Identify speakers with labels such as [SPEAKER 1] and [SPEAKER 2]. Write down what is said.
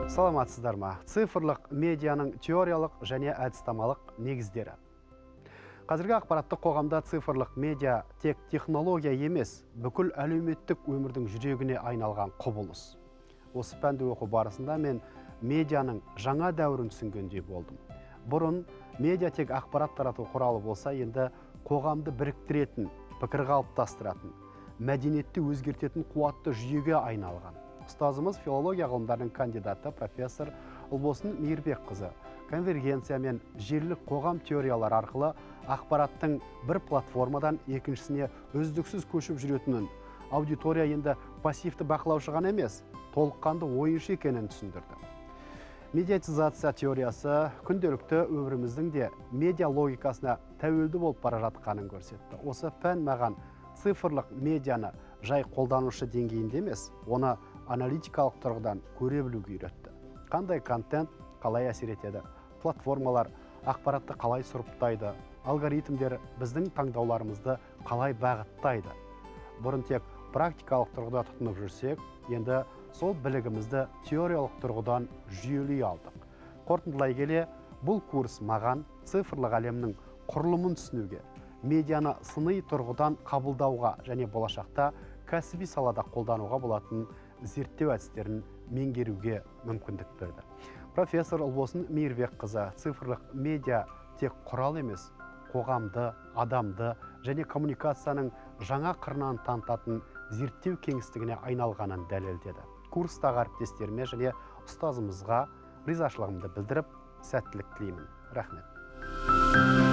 [SPEAKER 1] Саламатсыздар ма? Цифрлық медианың теориялық және әдіснамалық негіздері. Қазіргі ақпараттық қоғамда цифрлық медиа тек технология емес, бүкіл әлеуметтік өмірдің жүрегіне айналған құбылыс. Осы пәнді оқу барысында мен медианың жаңа дәуірін түсінгендей болдым. Бұрын медиа тек ақпарат тарату құралы болса, енді қоғамды біріктіретін, пікір қалыптастыратын, мәдениетті өзгертетін қуатты жүйеге айналған. Ұстазымыз филология ғылымдарының кандидаты профессор Ұлбосын Мейірбекқызы конвергенция мен желілік қоғам теориялары арқылы ақпараттың бір платформадан екіншісіне үздіксіз көшіп жүретінін, аудитория енді пассивті бақылаушы ғана емес, толыққанды ойыншы екенін түсіндірді. Медиатизация теориясы күнделікті өміріміздің де медиа логикасына тәуелді болып бара жатқанын көрсетті. Осы пән маған цифрлық медианы жай қолданушы деңгейінде емес, оны аналитикалық тұрғыдан көре білуге үйретті. Қандай контент қалай әсер етеді, платформалар ақпаратты қалай сұрыптайды, алгоритмдер біздің таңдауларымызды қалай бағыттайды. Бұрын тек практикалық тұрғыда тұтынып жүрсек, енді сол білігімізді теориялық тұрғыдан жүйелей алдық. Қорытындылай келе, бұл курс маған цифрлық әлемнің құрылымын түсінуге, медианы сыни тұрғыдан қабылдауға және болашақта кәсіби салада қолдануға болатын зерттеу әдістерін меңгеруге мүмкіндік берді. Профессор Ұлбосын Мейірбекқызы цифрлық медиа тек құрал емес, қоғамды, адамды және коммуникацияның жаңа қырынан танытатын зерттеу кеңістігіне айналғанын дәлелдеді. Курстағы әріптестеріме және ұстазымызға ризашылығымды білдіріп, сәттілік тілеймін. Рахмет.